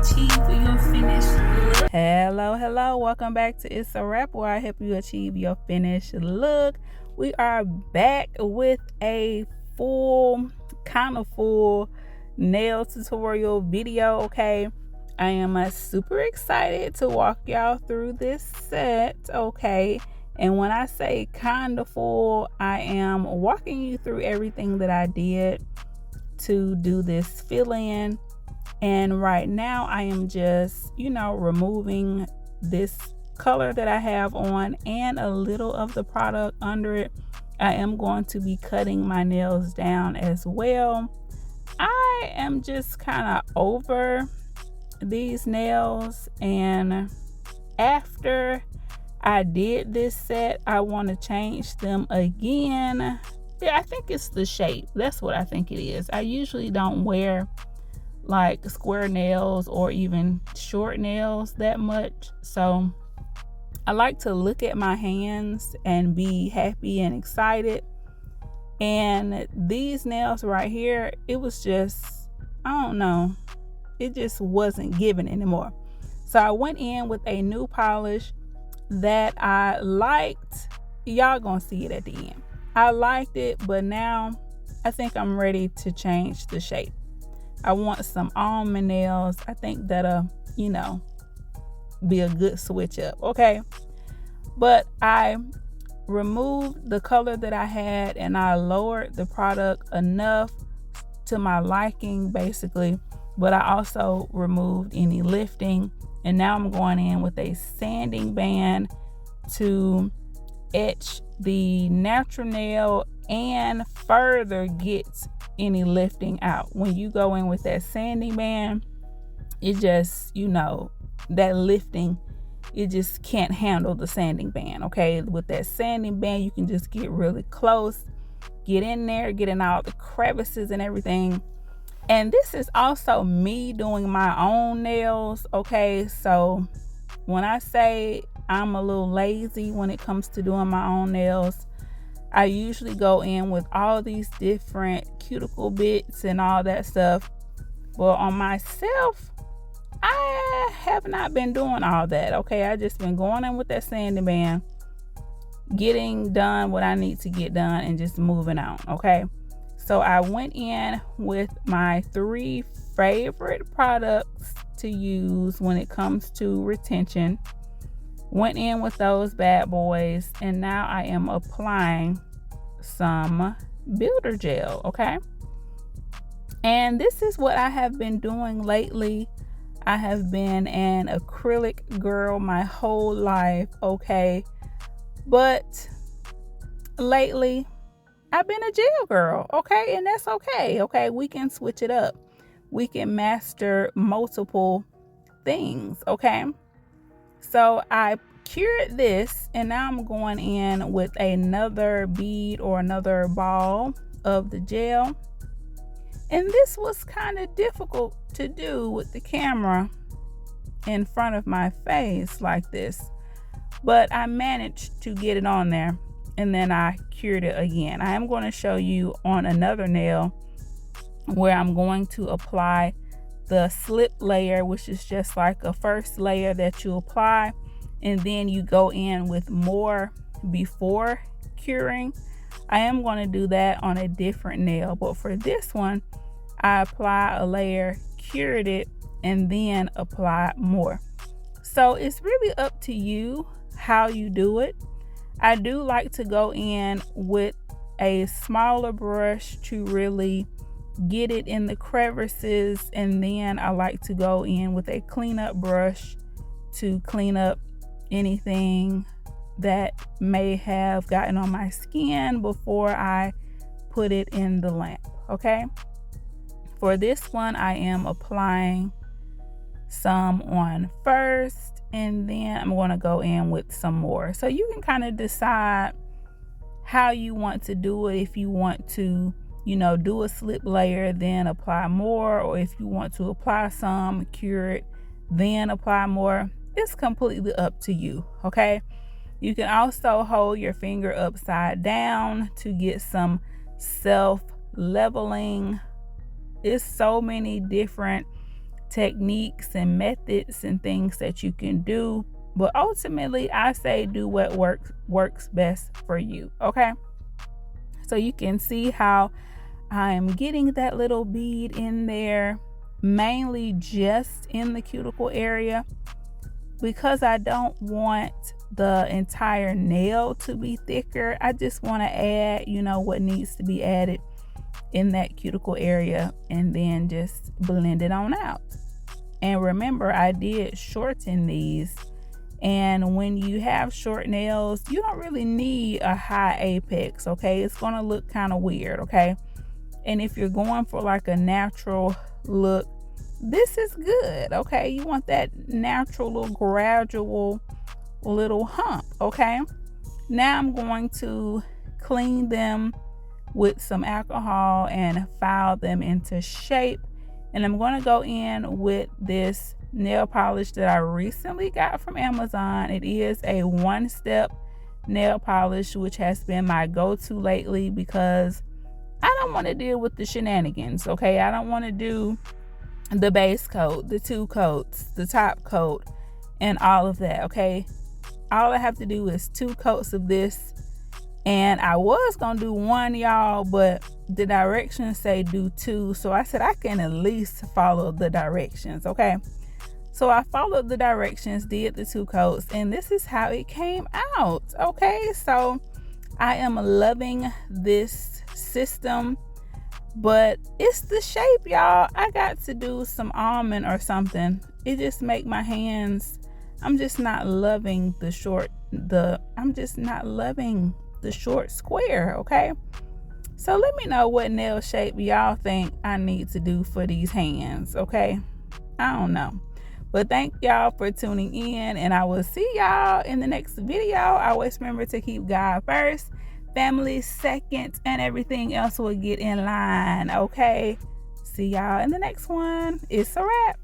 achieve your finished look. Hello, welcome back to Itz Sirap, where I help you achieve your finished look. We are back with a full nail tutorial video. Okay, I am super excited to walk y'all through this set. Okay, and when I say kind of full, I am walking you through everything that I did to do this fill-in. And right now I am just, removing this color that I have on and a little of the product under it. I am going to be cutting my nails down as well. I am just kind of over these nails, and after I did this set, I want to change them again. Yeah, I think it's the shape. That's what I think it is. I usually don't wear like square nails or even short nails that much, so I like to look at my hands and be happy and excited. And these nails right here, it was just, I don't know, it just wasn't giving anymore. So I went in with a new polish that I liked. Y'all gonna see it at the end. I liked it, but now I think I'm ready to change the shape. I want some almond nails. I think that'll, be a good switch up. Okay. But I removed the color that I had and I lowered the product enough to my liking, basically. But I also removed any lifting. And now I'm going in with a sanding band to etch the natural nail and further get any lifting out. When you go in with that sanding band, it just, that lifting, it just can't handle the sanding band. Okay, with that sanding band, you can just get really close, get in there, get in all the crevices and everything. And this is also me doing my own nails. Okay, so when I say I'm a little lazy when it comes to doing my own nails, I usually go in with all these different cuticle bits and all that stuff. Well, on myself, I have not been doing all that. Okay, I just been going in with that sanding band, getting done what I need to get done, and just moving on. Okay, so I went in with my 3 favorite products to use when it comes to retention. Went in with those bad boys, and now I am applying some builder gel. Okay, and this is what I have been doing lately. I have been an acrylic girl my whole life. Okay, but lately I've been a gel girl. Okay, and that's okay. Okay, we can switch it up. We can master multiple things. Okay, so I cured this, and now I'm going in with another bead or another ball of the gel. And this was kind of difficult to do with the camera in front of my face like this, but I managed to get it on there, and then I cured it again. I am going to show you on another nail where I'm going to apply the slip layer, which is just like a first layer that you apply, and then you go in with more before curing. I am going to do that on a different nail, but for this one, I apply a layer, cured it, and then apply more. So it's really up to you how you do it. I do like to go in with a smaller brush to really get it in the crevices, and then I like to go in with a cleanup brush to clean up anything that may have gotten on my skin before I put it in the lamp. Okay, for this one I am applying some on first, and then I'm going to go in with some more. So you can kind of decide how you want to do it. If you want to do a slip layer, then apply more, or if you want to apply some, cure it, then apply more. It's completely up to you. Okay, you can also hold your finger upside down to get some self leveling. It's so many different techniques and methods and things that you can do, but ultimately I say do what works best for you. Okay, so you can see how I'm getting that little bead in there, mainly just in the cuticle area, because I don't want the entire nail to be thicker. I just want to add, what needs to be added in that cuticle area, and then just blend it on out. And remember, I did shorten these, and when you have short nails, you don't really need a high apex. Okay, it's gonna look kind of weird. Okay, and if you're going for like a natural look, this is good. Okay, you want that natural little gradual little hump. Okay, now I'm going to clean them with some alcohol and file them into shape, and I'm going to go in with this nail polish that I recently got from Amazon. It is a one-step nail polish, which has been my go-to lately because I don't want to deal with the shenanigans. Okay, I don't want to do the base coat, the 2 coats, the top coat, and all of that. Okay, all I have to do is 2 coats of this, and I was gonna do 1, y'all, but the directions say do 2, so I said I can at least follow the directions. Okay, so I followed the directions, did the 2 coats, and this is how it came out. Okay, so I am loving this system, but it's the shape, y'all. I got to do some almond or something. It just make my hands, I'm just not loving the short square. Okay, so let me know what nail shape y'all think I need to do for these hands. Okay, I don't know, but thank y'all for tuning in, and I will see y'all in the next video. Always remember to keep God first, family second, and everything else will get in line. Okay, see y'all in the next one. It's a wrap.